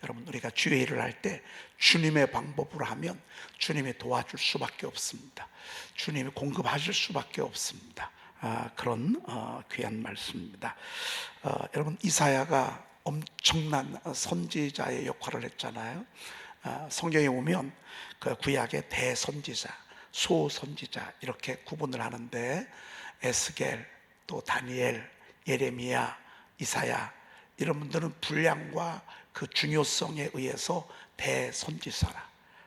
여러분, 우리가 주의 일을 할 때 주님의 방법으로 하면 주님이 도와줄 수밖에 없습니다. 주님이 공급하실 수밖에 없습니다. 그런 귀한 말씀입니다. 여러분, 이사야가 엄청난 선지자의 역할을 했잖아요. 성경에 보면 그 구약의 대선지자, 소선지자 이렇게 구분을 하는데, 에스겔, 또 다니엘, 예레미야, 이사야 이런 분들은 분량과 그 중요성에 의해서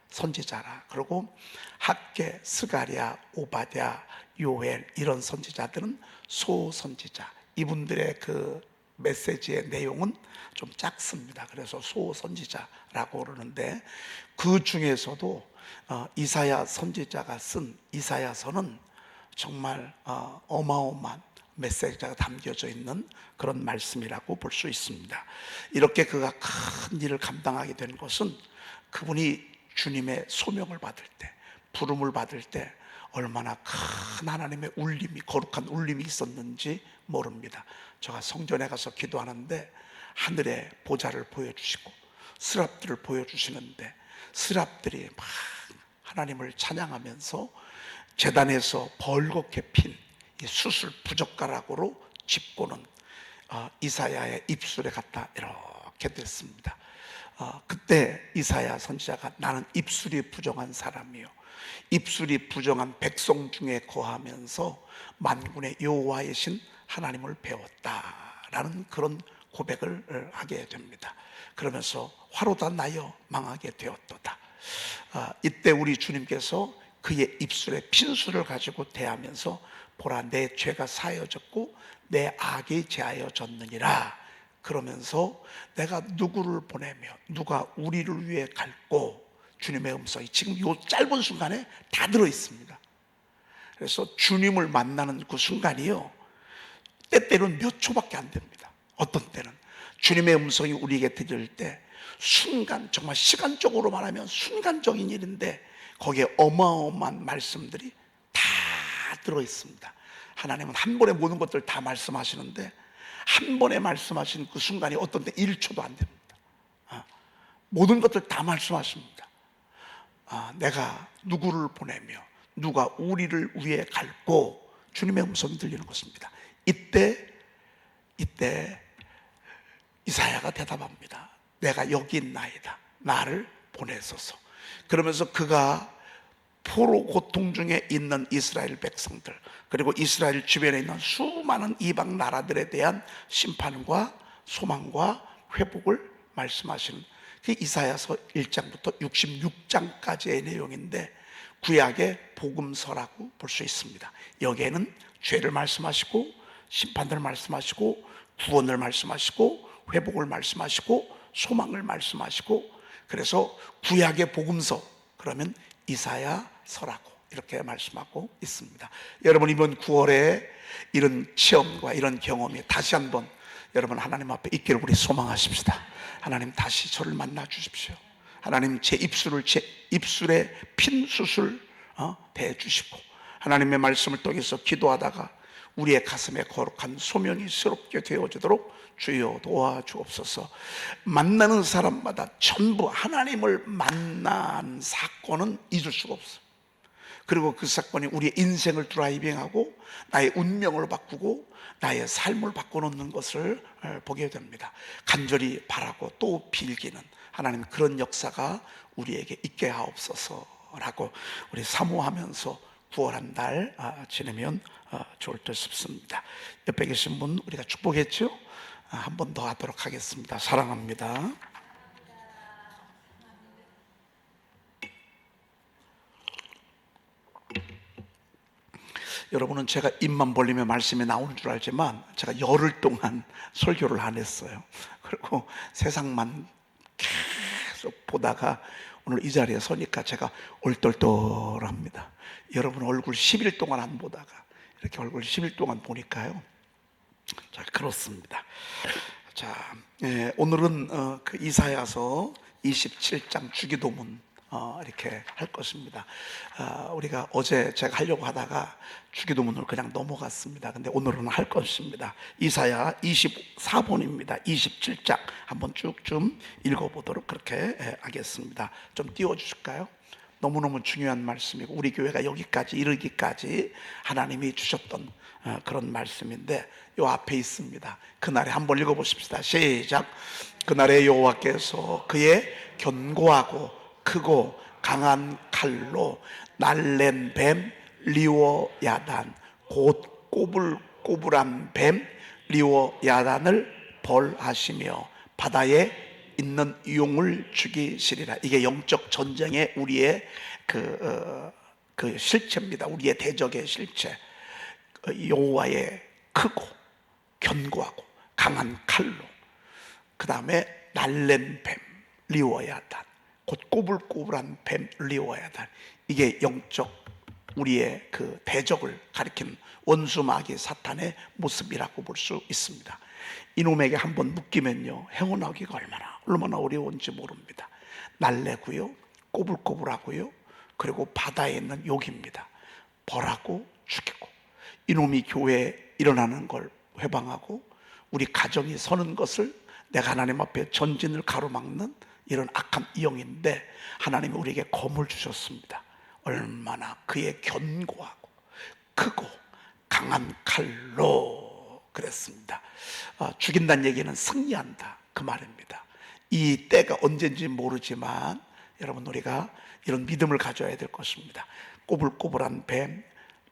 선지자라. 그리고 학개, 스가랴, 오바댜, 요엘 이런 선지자들은 소선지자. 이분들의 그 메시지의 내용은 좀 작습니다. 그래서 소선지자라고 그러는데, 그 중에서도 이사야 선지자가 쓴 이사야서는 정말 어마어마한 메시지가 담겨져 있는 그런 말씀이라고 볼 수 있습니다. 이렇게 그가 큰 일을 감당하게 된 것은 그분이 주님의 소명을 받을 때, 부름을 받을 때 얼마나 큰 하나님의 울림이, 거룩한 울림이 있었는지 모릅니다. 제가 성전에 가서 기도하는데 하늘의 보좌를 보여주시고 스랍들을 보여주시는데, 스랍들이 막 하나님을 찬양하면서 제단에서 벌겋게 핀 이 수술 부젓가락으로 짚고는 이사야의 입술에 갖다 이렇게 댔습니다. 그때 이사야 선지자가 나는 입술이 부정한 사람이요, 입술이 부정한 백성 중에 거하면서 만군의 여호와의 신 하나님을 배웠다라는 그런 고백을 하게 됩니다. 그러면서 화로다 나여 망하게 되었도다. 이때 우리 주님께서 그의 입술에 핀수를 가지고 대하면서 보라, 내 죄가 사여졌고 내 악이 제하여졌느니라. 그러면서 내가 누구를 보내며 누가 우리를 위해 갈고, 주님의 음성이 지금 이 짧은 순간에 다 들어있습니다. 그래서 주님을 만나는 그 순간이요, 때때로는 몇 초밖에 안 됩니다. 어떤 때는 주님의 음성이 우리에게 들릴 때 순간, 정말 시간적으로 말하면 순간적인 일인데 거기에 어마어마한 말씀들이 다 들어있습니다. 하나님은 한 번에 모든 것들을 다 말씀하시는데, 한 번에 말씀하신 그 순간이 어떤 때 1초도 안 됩니다. 모든 것들 다 말씀하십니다. 내가 누구를 보내며 누가 우리를 위해 갈고, 주님의 음성이 들리는 것입니다. 이때 이사야가 대답합니다. 내가 여기 있나이다, 나를 보내소서. 그러면서 그가 포로 고통 중에 있는 이스라엘 백성들, 그리고 이스라엘 주변에 있는 수많은 이방 나라들에 대한 심판과 소망과 회복을 말씀하시는 그 이사야서 1장부터 66장까지의 내용인데, 구약의 복음서라고 볼 수 있습니다. 여기에는 죄를 말씀하시고 심판을 말씀하시고 구원을 말씀하시고 회복을 말씀하시고 소망을 말씀하시고, 그래서 구약의 복음서, 그러면 이사야서라고 이렇게 말씀하고 있습니다. 여러분, 이번 9월에 이런 체험과 이런 경험이 다시 한번 여러분 하나님 앞에 있기를 우리 소망하십시다. 하나님, 다시 저를 만나 주십시오. 하나님, 제 입술에 핀 수술 대주시고, 하나님의 말씀을 통해서 기도하다가 우리의 가슴에 거룩한 소명이 새롭게 되어지도록 주여 도와주옵소서. 만나는 사람마다 전부 하나님을 만난 사건은 잊을 수가 없어요. 그리고 그 사건이 우리의 인생을 드라이빙하고 나의 운명을 바꾸고 나의 삶을 바꿔놓는 것을 보게 됩니다. 간절히 바라고 또 빌기는 하나님, 그런 역사가 우리에게 있게 하옵소서라고 우리 사모하면서 9월 한 달 지내면 좋을 듯 싶습니다. 옆에 계신 분 우리가 축복했죠? 한 번 더 하도록 하겠습니다. 사랑합니다. 여러분은 제가 입만 벌리면 말씀이 나오는 줄 알지만 제가 열흘 동안 설교를 안 했어요. 그리고 세상만 계속 보다가 오늘 이 자리에 서니까 제가 얼떨떨합니다. 여러분 얼굴 10일 동안 안 보다가 이렇게 얼굴 10일 동안 보니까요, 자, 그렇습니다. 자, 오늘은 그 이사야서 27장 주기도문 이렇게 할 것입니다. 우리가 어제 제가 하려고 하다가 주기도문을 그냥 넘어갔습니다. 근데 오늘은 할 것입니다. 이사야 24본입니다. 27장 한번 쭉 좀 읽어보도록 그렇게 하겠습니다. 좀 띄워주실까요? 너무너무 중요한 말씀이고 우리 교회가 여기까지 이르기까지 하나님이 주셨던 그런 말씀인데 요 앞에 있습니다. 그날에 한번 읽어보십시다. 시작. 그날에 여호와께서 그의 견고하고 크고 강한 칼로 날랜 뱀 리워야단 곧 꼬불꼬불한 뱀 리워야단을 벌하시며 바다에 있는 용을 죽이시리라. 이게 영적 전쟁의 우리의 그 실체입니다. 우리의 대적의 실체. 여호와의 크고 견고하고 강한 칼로, 그 다음에 날랜 뱀 리워야단 곧 꼬불꼬불한 뱀 리워야단. 이게 영적 우리의 그 대적을 가리키는 원수 마귀 사탄의 모습이라고 볼 수 있습니다. 이놈에게 한번 묶이면요 헤어나오기가 얼마나 어려운지 모릅니다. 날래고요, 꼬불꼬불하고요, 그리고 바다에 있는 욕입니다. 벌하고 죽이고, 이놈이 교회에 일어나는 걸 회방하고 우리 가정이 서는 것을 내가 하나님 앞에 전진을 가로막는 이런 악한 영인데, 하나님이 우리에게 검을 주셨습니다. 얼마나 그의 견고하고 크고 강한 칼로 그랬습니다. 죽인다는 얘기는 승리한다 그 말입니다. 이 때가 언제인지 모르지만 여러분, 우리가 이런 믿음을 가져야 될 것입니다. 꼬불꼬불한 뱀,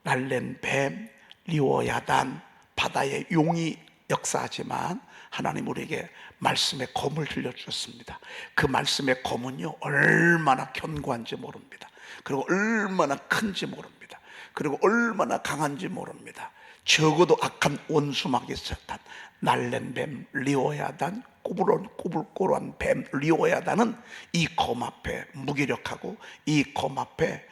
날랜 뱀, 리워야단, 바다의 용이 역사하지만 하나님 우리에게 말씀의 검을 들려주셨습니다. 그 말씀의 검은요 얼마나 견고한지 모릅니다. 그리고 얼마나 큰지 모릅니다. 그리고 얼마나 강한지 모릅니다. 적어도 악한 원수 마귀 사탄, 날랜 뱀 리워야단, 꼬불꼬불한 뱀 리워야단은 이 검 앞에 무기력하고 이 검 앞에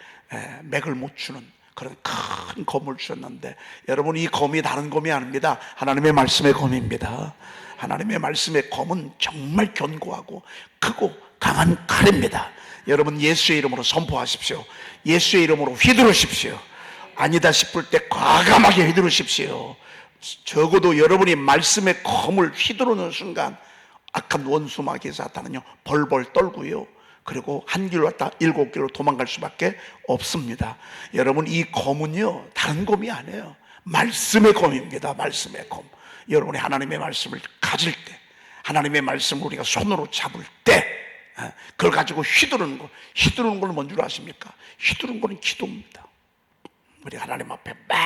맥을 못 추는 그런 큰 검을 주셨는데, 여러분, 이 검이 다른 검이 아닙니다. 하나님의 말씀의 검입니다. 하나님의 말씀의 검은 정말 견고하고 크고 강한 칼입니다. 여러분, 예수의 이름으로 선포하십시오. 예수의 이름으로 휘두르십시오. 아니다 싶을 때 과감하게 휘두르십시오. 적어도 여러분이 말씀의 검을 휘두르는 순간 악한 원수 마귀 사탄은요 벌벌 떨고요, 그리고 한 길로 왔다 7길로 도망갈 수밖에 없습니다. 여러분, 이 검은요 다른 검이 아니에요. 말씀의 검입니다. 말씀의 검. 여러분이 하나님의 말씀을 가질 때, 하나님의 말씀을 우리가 손으로 잡을 때 그걸 가지고 휘두르는 걸 뭔 줄 아십니까? 휘두르는 거는 기도입니다. 우리 하나님 앞에 막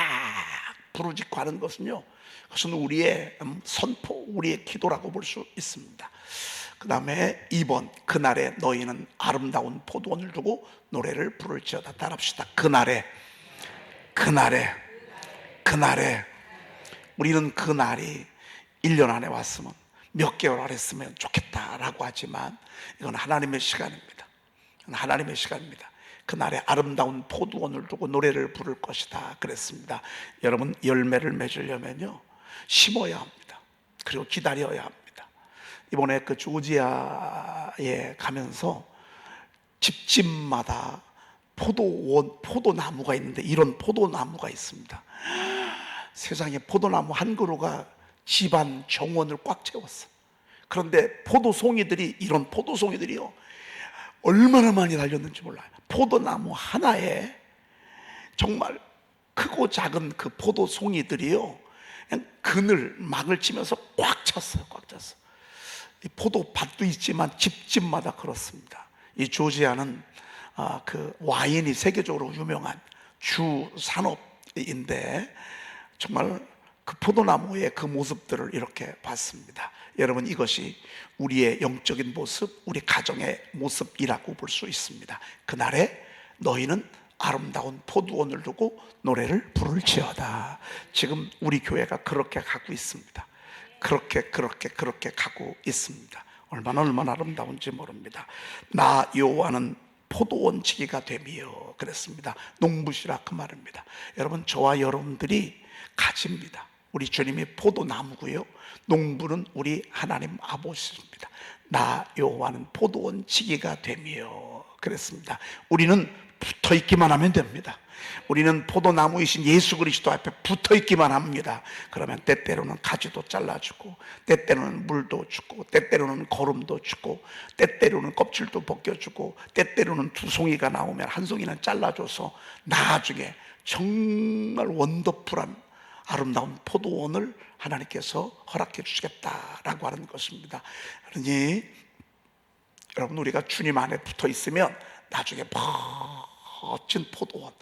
부르짖고 하는 것은요, 그것은 우리의 선포, 우리의 기도라고 볼 수 있습니다. 그 다음에 2번, 그날에 너희는 아름다운 포도원을 두고 노래를 부를지어다. 따라합시다. 그날에 우리는 그날이 1년 안에 왔으면, 몇 개월 안에 했으면 좋겠다라고 하지만 이건 하나님의 시간입니다. 하나님의 시간입니다. 그날에 아름다운 포도원을 두고 노래를 부를 것이다 그랬습니다. 여러분, 열매를 맺으려면요 심어야 합니다. 그리고 기다려야 합니다. 이번에 그 조지아에 가면서 집집마다 포도나무가 있는데, 이런 포도나무가 있습니다. 세상에 포도나무 한 그루가 집안 정원을 꽉 채웠어. 그런데 이런 포도송이들이요 얼마나 많이 달렸는지 몰라요. 포도나무 하나에 정말 크고 작은 그 포도송이들이요 그냥 막을 치면서 꽉 찼어요. 꽉 찼어. 이 포도밭도 있지만 집집마다 그렇습니다. 이 조지아는 그 와인이 세계적으로 유명한 주 산업인데, 정말 그 포도나무의 그 모습들을 이렇게 봤습니다. 여러분, 이것이 우리의 영적인 모습, 우리 가정의 모습이라고 볼 수 있습니다. 그날에 너희는 아름다운 포도원을 두고 노래를 부를지어다. 지금 우리 교회가 그렇게 가고 있습니다. 그렇게 가고 있습니다. 얼마나 아름다운지 모릅니다. 나 여호와는 포도원 지기가 되며 그랬습니다. 농부시라 그 말입니다. 여러분, 저와 여러분들이 가지입니다. 우리 주님이 포도나무고요, 농부는 우리 하나님 아버지입니다. 나 여호와는 포도원 지기가 되며 그랬습니다. 우리는 붙어 있기만 하면 됩니다. 우리는 포도나무이신 예수 그리스도 앞에 붙어 있기만 합니다. 그러면 때때로는 가지도 잘라주고, 때때로는 물도 주고, 때때로는 거름도 주고, 때때로는 껍질도 벗겨주고, 때때로는 두 송이가 나오면 한 송이는 잘라줘서 나중에 정말 원더풀한 아름다운 포도원을 하나님께서 허락해 주시겠다라고 하는 것입니다. 그러니 여러분, 우리가 주님 안에 붙어 있으면 나중에 멋진 포도원,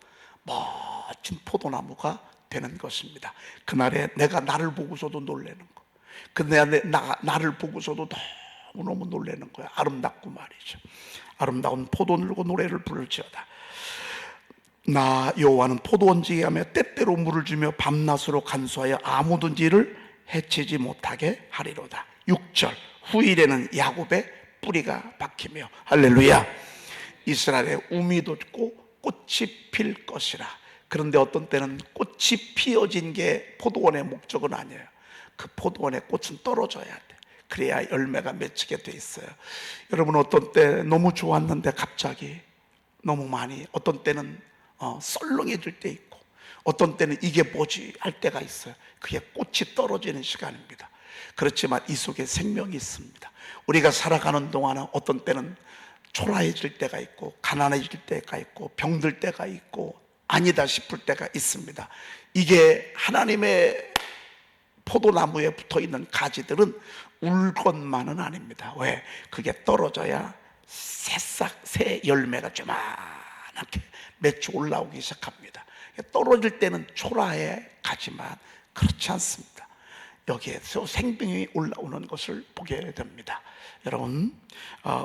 멋진 포도나무가 되는 것입니다. 그날에 내가 나를 보고서도 놀라는 거, 그날에 나를 보고서도 너무너무 놀라는 거야. 아름답고 말이죠. 아름다운 포도를 들고 노래를 부를지어다. 나 여호와는 포도원지에 하며 때때로 물을 주며 밤낮으로 간수하여 아무든지 이를 해치지 못하게 하리로다. 6절, 후일에는 야곱의 뿌리가 박히며, 할렐루야, 이스라엘의 우미 돋고 꽃이 필 것이라. 그런데 어떤 때는 꽃이 피어진 게 포도원의 목적은 아니에요. 그 포도원의 꽃은 떨어져야 돼. 그래야 열매가 맺히게 돼 있어요. 여러분, 어떤 때 너무 좋았는데 갑자기 너무 많이, 어떤 때는 썰렁해질 때 있고, 어떤 때는 이게 뭐지 할 때가 있어요. 그게 꽃이 떨어지는 시간입니다. 그렇지만 이 속에 생명이 있습니다. 우리가 살아가는 동안은 어떤 때는 초라해질 때가 있고, 가난해질 때가 있고, 병들 때가 있고, 아니다 싶을 때가 있습니다. 이게 하나님의 포도나무에 붙어있는 가지들은 울 것만은 아닙니다. 왜? 그게 떨어져야 새 열매가 조그맣게 맺혀 올라오기 시작합니다. 떨어질 때는 초라해 가지만 그렇지 않습니다. 여기에서 생명이 올라오는 것을 보게 됩니다. 여러분,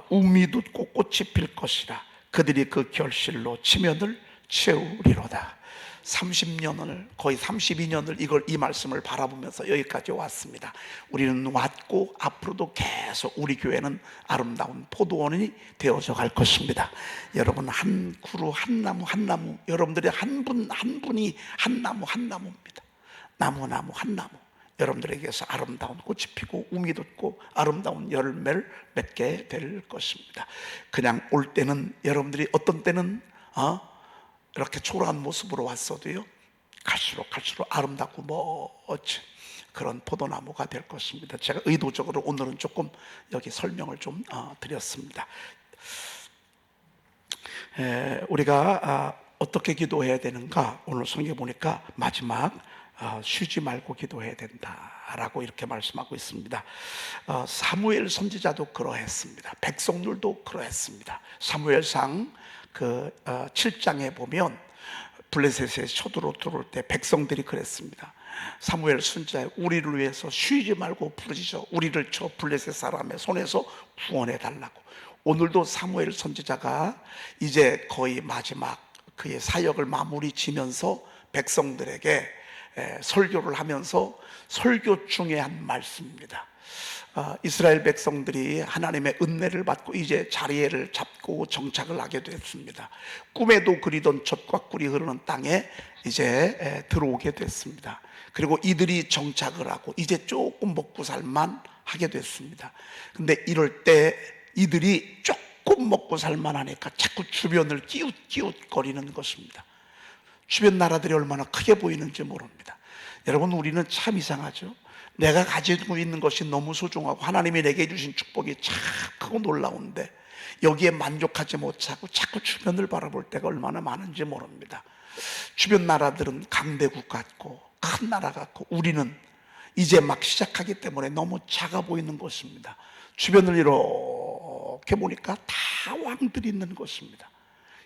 우미 돋고 꽃이 필 것이라. 그들이 그 결실로 지면을 채우리로다. 30년을, 거의 32년을 이 말씀을 바라보면서 여기까지 왔습니다. 우리는 왔고 앞으로도 계속 우리 교회는 아름다운 포도원이 되어져 갈 것입니다. 여러분, 한 그루 한 나무 한 나무, 여러분들이 한 분 한 분이 한 나무 한 나무입니다. 나무 한 나무, 여러분들에게서 아름다운 꽃이 피고 우미 돋고 아름다운 열매를 맺게 될 것입니다. 그냥 올 때는, 여러분들이 어떤 때는 이렇게 초라한 모습으로 왔어도요, 갈수록 아름답고 멋진 그런 포도나무가 될 것입니다. 제가 의도적으로 오늘은 조금 여기 설명을 좀 드렸습니다. 우리가 어떻게 기도해야 되는가, 오늘 성경에 보니까 마지막 쉬지 말고 기도해야 된다라고 이렇게 말씀하고 있습니다. 사무엘 선지자도 그러했습니다. 백성들도 그러했습니다. 사무엘상 7장에 보면 블레셋에 쳐들어 들어올 때 백성들이 그랬습니다. 사무엘 선지자, 우리를 위해서 쉬지 말고 부르짖어 우리를 저 블레셋 사람의 손에서 구원해 달라고. 오늘도 사무엘 선지자가 이제 거의 마지막 그의 사역을 마무리 지면서 백성들에게 설교를 하면서 설교 중에 한 말씀입니다. 이스라엘 백성들이 하나님의 은혜를 받고 이제 자리를 잡고 정착을 하게 됐습니다. 꿈에도 그리던 젖과 꿀이 흐르는 땅에 이제 들어오게 됐습니다. 그리고 이들이 정착을 하고 이제 조금 먹고 살만 하게 됐습니다. 근데 이럴 때 이들이 조금 먹고 살만 하니까 자꾸 주변을 기웃기웃거리는 것입니다. 주변 나라들이 얼마나 크게 보이는지 모릅니다. 여러분, 우리는 참 이상하죠. 내가 가지고 있는 것이 너무 소중하고 하나님이 내게 주신 축복이 참 크고 놀라운데 여기에 만족하지 못하고 자꾸 주변을 바라볼 때가 얼마나 많은지 모릅니다. 주변 나라들은 강대국 같고 큰 나라 같고 우리는 이제 막 시작하기 때문에 너무 작아 보이는 것입니다. 주변을 이렇게 보니까 다 왕들이 있는 것입니다.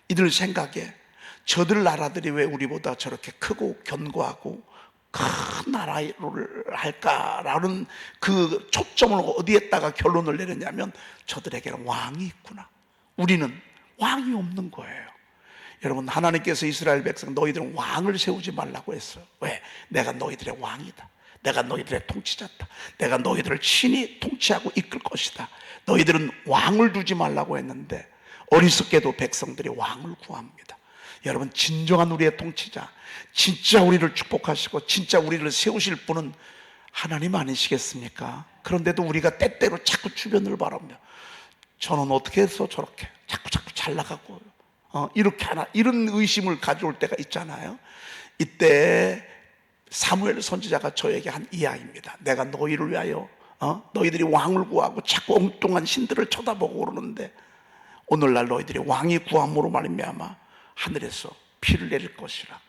이들 생각에 저들 나라들이 왜 우리보다 저렇게 크고 견고하고 큰 나라를 할까라는 그 초점을 어디에다가 결론을 내렸냐면 저들에게는 왕이 있구나, 우리는 왕이 없는 거예요. 여러분, 하나님께서 이스라엘 백성 너희들은 왕을 세우지 말라고 했어요. 왜? 내가 너희들의 왕이다, 내가 너희들의 통치자다, 내가 너희들을 친히 통치하고 이끌 것이다. 너희들은 왕을 두지 말라고 했는데 어리석게도 백성들이 왕을 구합니다. 여러분, 진정한 우리의 통치자, 진짜 우리를 축복하시고 진짜 우리를 세우실 분은 하나님 아니시겠습니까? 그런데도 우리가 때때로 자꾸 주변을 바라보며 저는 어떻게 해서 저렇게 자꾸 잘 나가고 이렇게 하나, 이런 의심을 가져올 때가 있잖아요. 이때 사무엘 선지자가 저에게 한 이야기입니다. 내가 너희를 위하여 너희들이 왕을 구하고 자꾸 엉뚱한 신들을 쳐다보고 그러는데 오늘날 너희들이 왕이 구함으로 말미암아 하늘에서 비를 내릴 것이라고.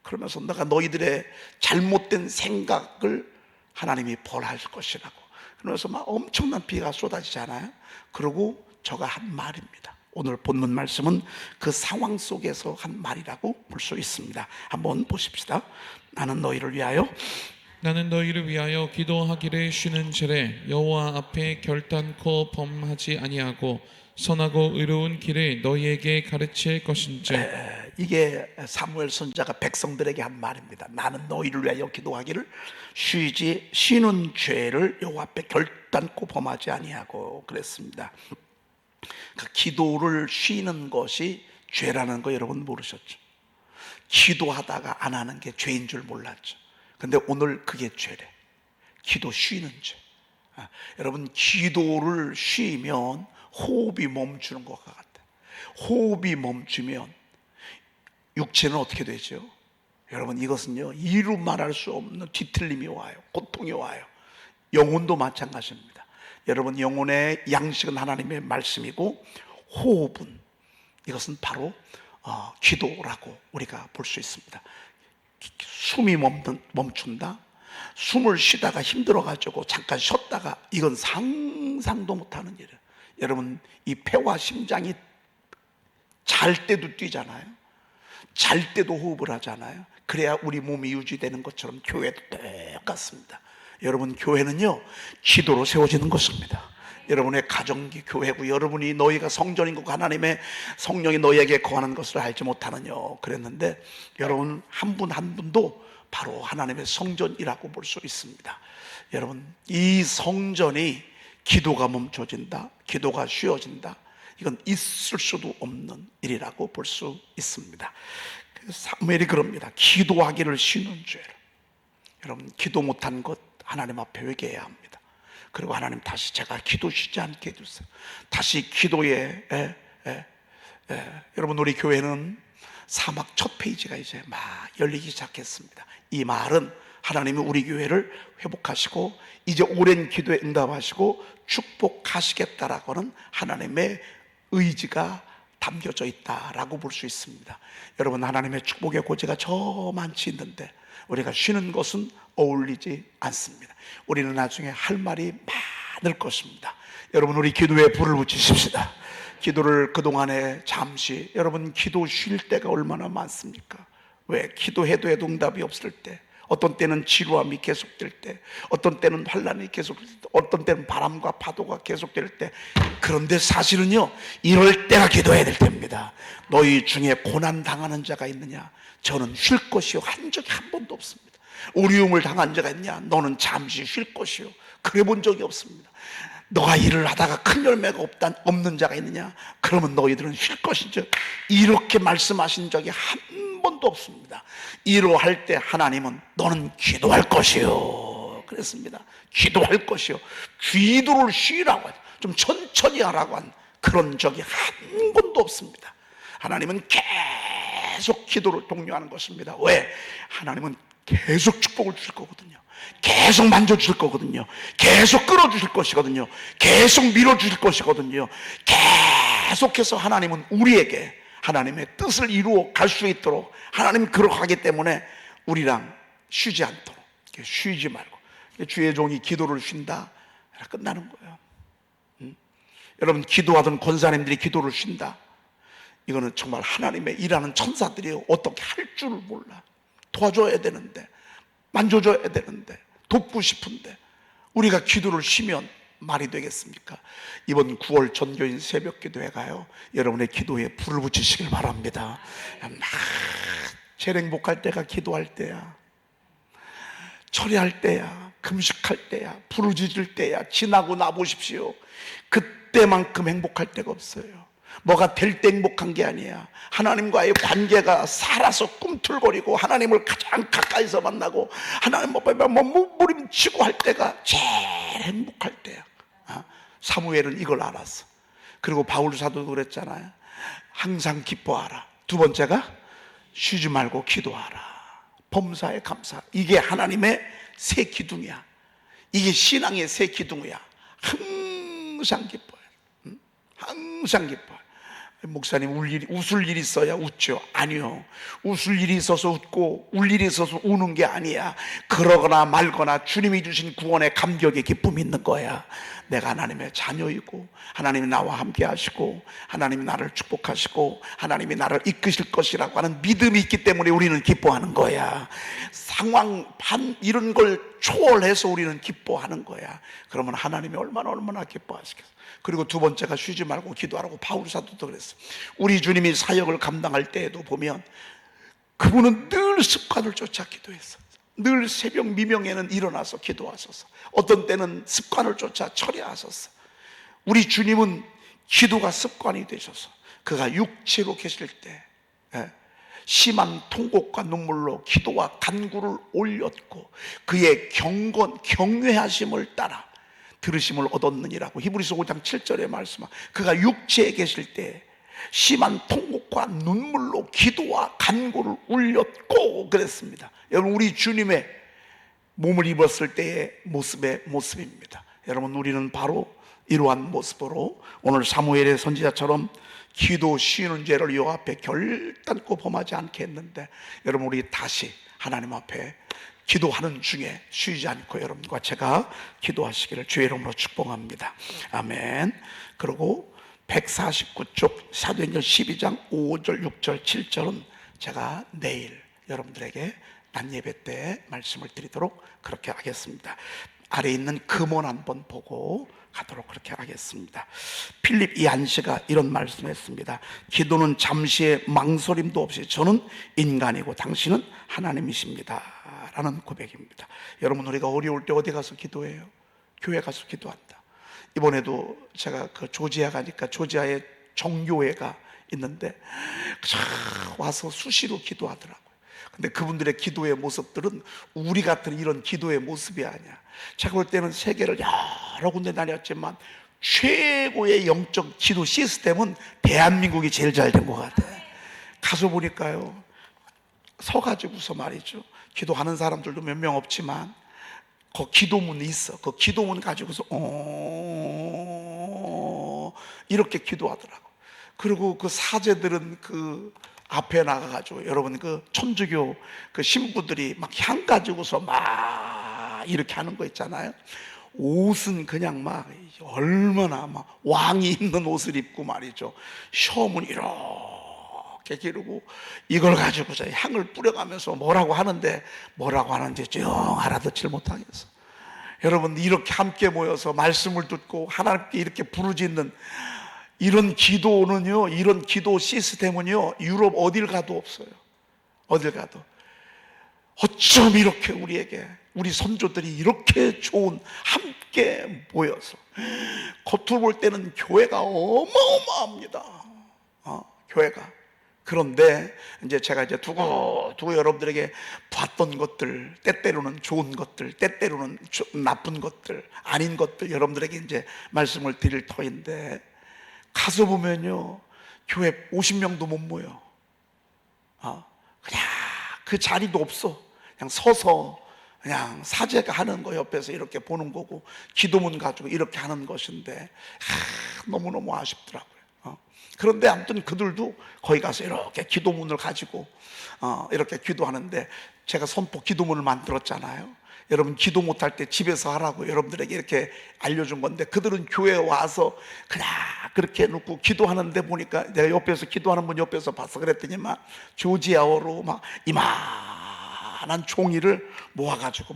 그러면서 내가 너희들의 잘못된 생각을 하나님이 벌할 것이라고. 그러면서 막 엄청난 비가 쏟아지잖아요. 그러고 저가 한 말입니다. 오늘 본문 말씀은 그 상황 속에서 한 말이라고 볼 수 있습니다. 한번 보십시다. 나는 너희를 위하여 기도하기를 쉬는 절에 여호와 앞에 결단코 범하지 아니하고 선하고 의로운 길을 너희에게 가르칠 것인즉. 이게 사무엘 선지자가 백성들에게 한 말입니다. 나는 너희를 위하여 기도하기를 쉬는 죄를 여호와 앞에 결단코 범하지 아니하고 그랬습니다. 그 기도를 쉬는 것이 죄라는 거 여러분 모르셨죠? 기도하다가 안 하는 게 죄인 줄 몰랐죠? 근데 오늘 그게 죄래. 기도 쉬는 죄. 여러분, 기도를 쉬면 호흡이 멈추는 것 같아요. 호흡이 멈추면 육체는 어떻게 되죠? 여러분, 이것은요 이루 말할 수 없는 뒤틀림이 와요. 고통이 와요. 영혼도 마찬가지입니다. 여러분, 영혼의 양식은 하나님의 말씀이고 호흡은 이것은 바로 기도라고 우리가 볼 수 있습니다. 숨이 멈춘다. 숨을 쉬다가 힘들어가지고 잠깐 쉬었다가 이건 상상도 못하는 일이에요. 여러분, 이 폐와 심장이 잘 때도 뛰잖아요. 잘 때도 호흡을 하잖아요. 그래야 우리 몸이 유지되는 것처럼 교회도 똑같습니다. 여러분, 교회는요 기도로 세워지는 것입니다. 여러분의 가정이 교회고 여러분이 너희가 성전인 것 하나님의 성령이 너희에게 거하는 것을 알지 못하느냐 그랬는데 여러분 한 분 한 분도 바로 하나님의 성전이라고 볼 수 있습니다. 여러분, 이 성전이 기도가 멈춰진다, 기도가 쉬어진다, 이건 있을 수도 없는 일이라고 볼 수 있습니다. 사무엘이 그럽니다. 기도하기를 쉬는 죄를. 여러분, 기도 못한 것 하나님 앞에 회개해야 합니다. 그리고 하나님, 다시 제가 기도 쉬지 않게 해주세요. 다시 기도에 여러분, 우리 교회는 사막 첫 페이지가 이제 막 열리기 시작했습니다. 이 말은 하나님이 우리 교회를 회복하시고 이제 오랜 기도에 응답하시고 축복하시겠다라고 하는 하나님의 의지가 담겨져 있다라고 볼 수 있습니다. 여러분, 하나님의 축복의 고지가 저만치 있는데 우리가 쉬는 것은 어울리지 않습니다. 우리는 나중에 할 말이 많을 것입니다. 여러분, 우리 기도에 불을 붙이십시다. 기도를 그동안에 잠시, 여러분 기도 쉴 때가 얼마나 많습니까? 왜? 기도해도 응답이 없을 때, 어떤 때는 지루함이 계속될 때, 어떤 때는 환란이 계속될 때, 어떤 때는 바람과 파도가 계속될 때, 그런데 사실은요 이럴 때가 기도해야 될 때입니다. 너희 중에 고난 당하는 자가 있느냐? 저는 쉴 것이요 한 적이 한 번도 없습니다. 어려움을 당한 자가 있냐? 너는 잠시 쉴 것이요, 그래 본 적이 없습니다. 너가 일을 하다가 큰 열매가 없는 자가 있느냐? 그러면 너희들은 쉴 것이죠. 이렇게 말씀하신 적이 한 번도 없습니다. 이러할 때 하나님은 너는 기도할 것이요 그랬습니다. 기도할 것이요, 기도를 쉬라고 하죠. 좀 천천히 하라고 한 그런 적이 한 번도 없습니다. 하나님은 계속 기도를 독려하는 것입니다. 왜? 하나님은 계속 축복을 주실 거거든요. 계속 만져주실 거거든요. 계속 끌어주실 것이거든요. 계속 밀어주실 것이거든요. 계속해서 하나님은 우리에게 하나님의 뜻을 이루어 갈 수 있도록 하나님은 그렇게 하기 때문에 우리랑 쉬지 않도록, 쉬지 말고, 주의 종이 기도를 쉰다 끝나는 거예요. 여러분, 기도하던 권사님들이 기도를 쉰다, 이거는 정말 하나님의 일하는 천사들이 어떻게 할 줄을 몰라. 도와줘야 되는데, 만져줘야 되는데, 돕고 싶은데 우리가 기도를 쉬면 말이 되겠습니까? 이번 9월 전교인 새벽기도회 가요, 여러분의 기도에 불을 붙이시길 바랍니다. 제일 행복할 때가 기도할 때야, 철회할 때야, 금식할 때야, 부르짖을 때야. 지나고 나보십시오. 그때만큼 행복할 때가 없어요. 뭐가 될 때 행복한 게 아니야. 하나님과의 관계가 살아서 꿈틀거리고 하나님을 가장 가까이서 만나고 하나님 몸부림치고 할 때가 제일 행복할 때야. 사무엘은 이걸 알았어. 그리고 바울 사도도 그랬잖아요. 항상 기뻐하라. 두 번째가 쉬지 말고 기도하라. 범사에 감사. 이게 하나님의 새 기둥이야. 이게 신앙의 새 기둥이야. 항상 기뻐요. 항상 기뻐요. 목사님 웃을 일이 있어야 웃죠. 아니요, 웃을 일이 있어서 웃고 울 일이 있어서 우는 게 아니야. 그러거나 말거나 주님이 주신 구원의 감격의 기쁨이 있는 거야. 내가 하나님의 자녀이고 하나님이 나와 함께 하시고 하나님이 나를 축복하시고 하나님이 나를 이끄실 것이라고 하는 믿음이 있기 때문에 우리는 기뻐하는 거야. 상황 이런 걸 초월해서 우리는 기뻐하는 거야. 그러면 하나님이 얼마나 기뻐하시겠어. 그리고 두 번째가 쉬지 말고 기도하라고 바울 사도도 그랬어. 우리 주님이 사역을 감당할 때에도 보면 그분은 늘 습관을 쫓아 기도했어. 늘 새벽 미명에는 일어나서 기도하셨어. 어떤 때는 습관을 쫓아 철야하셨어. 우리 주님은 기도가 습관이 되셔서 그가 육체로 계실 때 심한 통곡과 눈물로 기도와 간구를 올렸고 그의 경외하심을 따라 들으심을 얻었느니라고 히브리서 5장 7절에 말씀하. 그가 육체에 계실 때 심한 통곡과 눈물로 기도와 간구를 울렸고 그랬습니다. 여러분, 우리 주님의 몸을 입었을 때의 모습입니다. 여러분, 우리는 바로 이러한 모습으로 오늘 사무엘의 선지자처럼 기도 쉬는 죄를 여호와 앞에 결단코 범하지 않게 했는데, 여러분, 우리 다시 하나님 앞에 기도하는 중에 쉬지 않고 여러분과 제가 기도하시기를 주의 이름으로 축복합니다. 아멘. 그리고 149쪽 사도행전 12장 5절 6절 7절은 제가 내일 여러분들에게 낮 예배 때 말씀을 드리도록 그렇게 하겠습니다. 아래에 있는 금원 한번 보고 가도록 그렇게 하겠습니다. 필립 이한시가 이런 말씀했습니다. 기도는 잠시의 망설임도 없이 저는 인간이고 당신은 하나님이십니다 라는 고백입니다. 여러분, 우리가 어려울 때 어디 가서 기도해요? 교회 가서 기도한다. 이번에도 제가 그 조지아 가니까 조지아에 정교회가 있는데 와서 수시로 기도하더라고요. 근데 그분들의 기도의 모습들은 우리 같은 이런 기도의 모습이 아니야. 제가 볼 때는 세계를 여러 군데 다녔지만 최고의 영적 기도 시스템은 대한민국이 제일 잘 된 것 같아. 가서 보니까요, 서가지고서 말이죠, 기도하는 사람들도 몇 명 없지만 그 기도문이 있어. 그 기도문 가지고서 이렇게 기도하더라고. 그리고 그 사제들은 그 앞에 나가가지고, 여러분, 그 천주교 그 신부들이 막 향 가지고서 막 이렇게 하는 거 있잖아요. 옷은 그냥 막 얼마나 막 왕이 입는 옷을 입고 말이죠. 셔문 이렇게 기르고 이걸 가지고서 향을 뿌려가면서 뭐라고 하는데 뭐라고 하는지 영 알아듣질 못하겠어. 여러분, 이렇게 함께 모여서 말씀을 듣고 하나님께 이렇게 부르짖는 이런 기도는요, 이런 기도 시스템은요, 유럽 어딜 가도 없어요. 어딜 가도. 어쩜 이렇게 우리에게, 우리 선조들이 이렇게 좋은, 함께 모여서, 겉으로 볼 때는 교회가 어마어마합니다. 교회가. 그런데 이제 제가 이제 두고 여러분들에게 봤던 것들, 때때로는 좋은 것들, 때때로는 나쁜 것들, 아닌 것들 여러분들에게 이제 말씀을 드릴 터인데, 가서 보면요, 교회 50명도 못 모여. 그냥 그 자리도 없어. 그냥 서서 그냥 사제가 하는 거 옆에서 이렇게 보는 거고 기도문 가지고 이렇게 하는 것인데 너무너무 아쉽더라고요. 그런데 아무튼 그들도 거기 가서 이렇게 기도문을 가지고 이렇게 기도하는데, 제가 선포 기도문을 만들었잖아요. 여러분, 기도 못할 때 집에서 하라고 여러분들에게 이렇게 알려준 건데, 그들은 교회에 와서 그냥 그렇게 해놓고 기도하는데, 보니까 내가 옆에서 기도하는 분 옆에서 봐서 그랬더니 막 조지아어로 막 이만한 종이를 모아가지고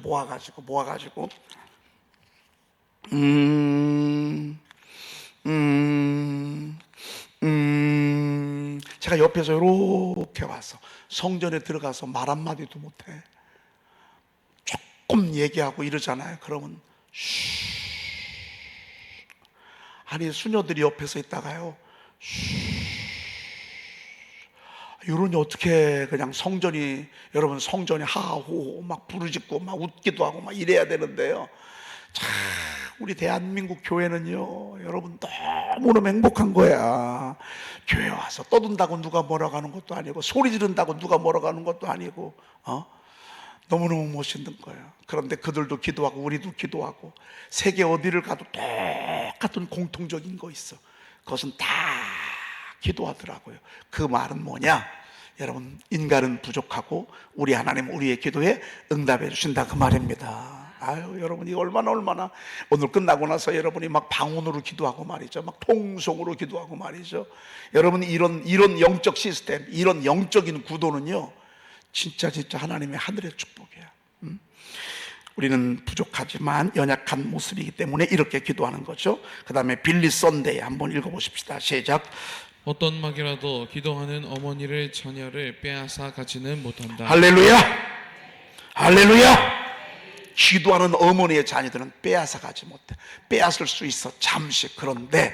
제가 옆에서 이렇게 와서 성전에 들어가서 말 한마디도 못해. 조금 얘기하고 이러잖아요. 그러면 아니, 수녀들이 옆에서 있다가요, 이러니 어떻게, 그냥 성전이, 여러분, 성전이 하하호호 막 부르짖고 막 웃기도 하고 막 이래야 되는데요, 자 우리 대한민국 교회는요, 여러분 너무너무 행복한 거야. 교회 와서 떠든다고 누가 뭐라고 하는 것도 아니고, 소리 지른다고 누가 뭐라고 하는 것도 아니고, 너무너무 멋있는 거예요. 그런데 그들도 기도하고 우리도 기도하고, 세계 어디를 가도 똑같은 공통적인 거 있어. 그것은 다 기도하더라고요. 그 말은 뭐냐? 여러분, 인간은 부족하고 우리 하나님 우리의 기도에 응답해 주신다, 그 말입니다. 아유, 여러분, 이거 얼마나 오늘 끝나고 나서 여러분이 막 방언으로 기도하고 말이죠, 막 통성으로 기도하고 말이죠. 여러분, 이런 영적 시스템, 이런 영적인 구도는요, 진짜 하나님의 하늘의 축복이야. 우리는 부족하지만 연약한 모습이기 때문에 이렇게 기도하는 거죠. 그 다음에 빌리 썬데이 한번 읽어보십시다. 시작. 어떤 막이라도 기도하는 어머니를 자녀를 빼앗아 가지는 못한다. 할렐루야, 할렐루야. 기도하는 어머니의 자녀들은 빼앗아 가지 못해. 빼앗을 수 있어, 잠시. 그런데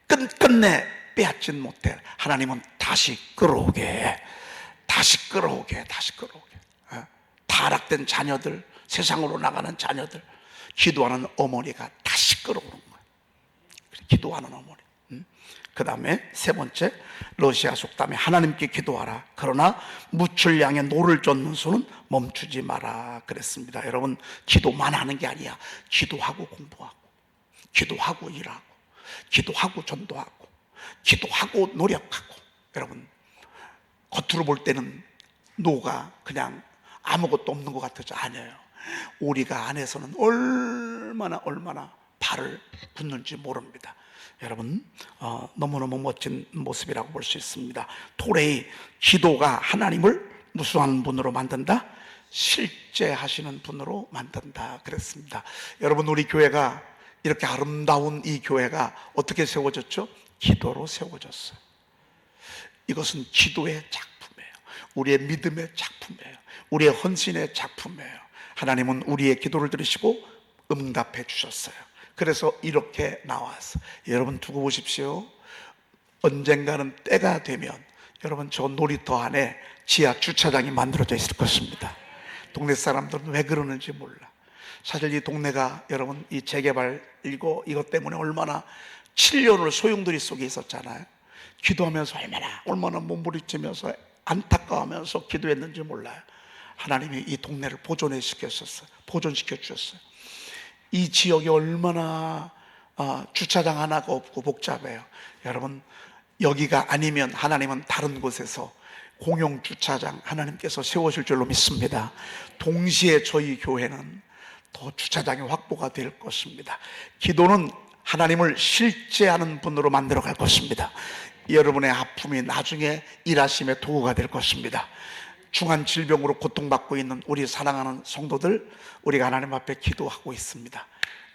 끝끝내 빼앗진 못해. 하나님은 다시 끌어오게. 타락된 자녀들, 세상으로 나가는 자녀들, 기도하는 어머니가 다시 끌어오는 거예요. 기도하는 어머니. 그 다음에 세 번째, 러시아 속담에 하나님께 기도하라. 그러나 무출량의 노를 쫓는 손은 멈추지 마라 그랬습니다. 여러분, 기도만 하는 게 아니야. 기도하고 공부하고, 기도하고 일하고, 기도하고 전도하고, 기도하고 노력하고. 여러분, 겉으로 볼 때는 노가 그냥 아무것도 없는 것 같아서 아니에요. 우리가 안에서는 얼마나 발을 붙는지 모릅니다. 여러분, 너무너무 멋진 모습이라고 볼 수 있습니다. 토레이, 기도가 하나님을 무수한 분으로 만든다, 실제하시는 분으로 만든다 그랬습니다. 여러분, 우리 교회가 이렇게 아름다운 이 교회가 어떻게 세워졌죠? 기도로 세워졌어요. 이것은 기도의 작품이에요. 우리의 믿음의 작품이에요. 우리의 헌신의 작품이에요. 하나님은 우리의 기도를 들으시고 응답해 주셨어요. 그래서 이렇게 나왔어. 여러분, 두고 보십시오. 언젠가는 때가 되면 여러분, 저 놀이터 안에 지하 주차장이 만들어져 있을 것입니다. 동네 사람들은 왜 그러는지 몰라. 사실 이 동네가 여러분, 이 재개발 이것 때문에 얼마나 7년을 소용돌이 속에 있었잖아요. 기도하면서 얼마나 몸부림치면서 안타까워하면서 기도했는지 몰라요. 하나님이 이 동네를 보존시켜 주셨어요. 이 지역이 얼마나 주차장 하나가 없고 복잡해요. 여러분, 여기가 아니면 하나님은 다른 곳에서 공용 주차장 하나님께서 세우실 줄로 믿습니다. 동시에 저희 교회는 더 주차장이 확보가 될 것입니다. 기도는 하나님을 실제하는 분으로 만들어 갈 것입니다. 여러분의 아픔이 나중에 일하심의 도구가 될 것입니다. 중한 질병으로 고통받고 있는 우리 사랑하는 성도들, 우리가 하나님 앞에 기도하고 있습니다.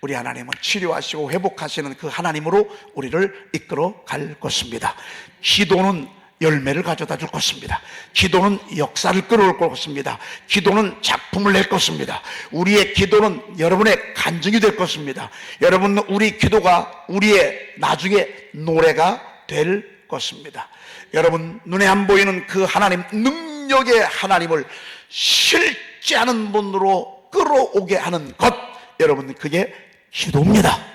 우리 하나님은 치료하시고 회복하시는 그 하나님으로 우리를 이끌어 갈 것입니다. 기도는 열매를 가져다 줄 것입니다. 기도는 역사를 끌어올 것입니다. 기도는 작품을 낼 것입니다. 우리의 기도는 여러분의 간증이 될 것입니다. 여러분, 우리 기도가 우리의 나중에 노래가 될 것입니다. 여러분, 눈에 안 보이는 그 하나님, 능력의 하나님을 실제하는 분으로 끌어오게 하는 것, 여러분, 그게 기도입니다.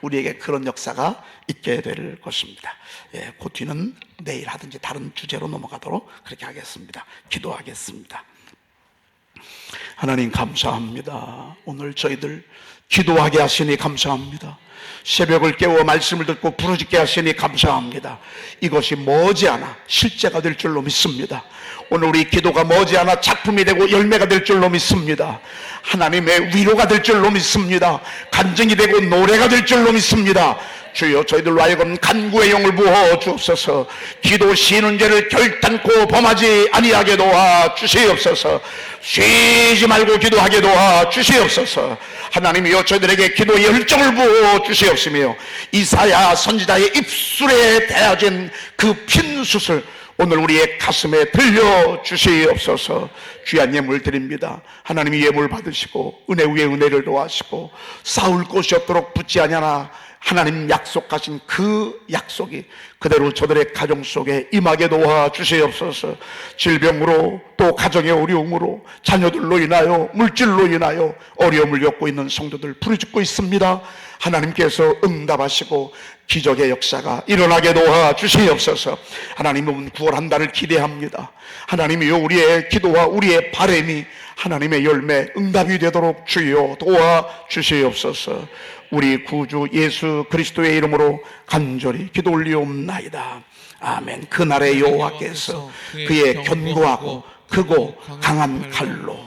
우리에게 그런 역사가 있게 될 것입니다. 그 뒤는 내일 하든지 다른 주제로 넘어가도록 그렇게 하겠습니다. 기도하겠습니다. 하나님, 감사합니다. 오늘 저희들 기도하게 하시니 감사합니다. 새벽을 깨워 말씀을 듣고 부르짖게 하시니 감사합니다. 이것이 머지않아 실제가 될 줄로 믿습니다. 오늘 우리 기도가 머지않아 작품이 되고 열매가 될 줄로 믿습니다. 하나님의 위로가 될 줄로 믿습니다. 간증이 되고 노래가 될 줄로 믿습니다. 주여, 저희들로 하여금 간구의 영을 부어 주옵소서. 기도 쉬는 죄를 결단코 범하지 아니하게 도와 주시옵소서. 쉬지 말고 기도하게 도와 주시옵소서. 하나님이여, 저희들에게 기도의 열정을 부어 주시옵시며, 이사야 선지자의 입술에 대어진 그 핀수술 오늘 우리의 가슴에 들려 주시옵소서. 귀한 예물 드립니다. 하나님이 예물 받으시고 은혜 위에 은혜를 더하시고 싸울 곳이 없도록 붙지 아니하나 하나님 약속하신 그 약속이 그대로 저들의 가정 속에 임하게 도와 주시옵소서. 질병으로 또 가정의 어려움으로 자녀들로 인하여 물질로 인하여 어려움을 겪고 있는 성도들 부르짖고 있습니다. 하나님께서 응답하시고 기적의 역사가 일어나게 도와주시옵소서. 하나님은 구원한다를 기대합니다. 하나님이여, 우리의 기도와 우리의 바람이 하나님의 열매 응답이 되도록 주여 도와주시옵소서. 우리 구주 예수 그리스도의 이름으로 간절히 기도 올리옵나이다. 아멘. 그날의 여호와께서 그의 견고하고 크고 강한 칼로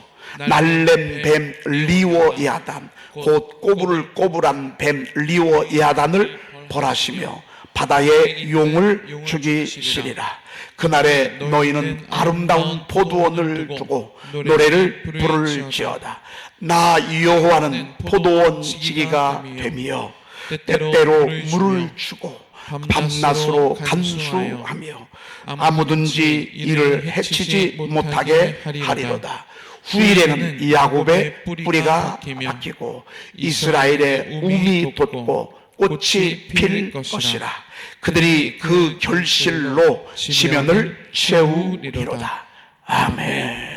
날렘 뱀 리워야단, 곧 꼬불을 꼬불한 뱀 리워야단을 벌하시며 바다의 용을 죽이시리라. 그날에 너희는 아름다운 포도원을 두고 노래를 부를지어다. 나 여호와는 포도원 지기가 되며 때때로 물을 주고 밤낮으로 간수하며 아무든지 이를 해치지 못하게 하리로다. 후일에는 야곱의 뿌리가 바뀌고 이스라엘의 움이 돋고 꽃이 필 것이라. 그들이 그 결실로 시면을 채우리로다. 아멘.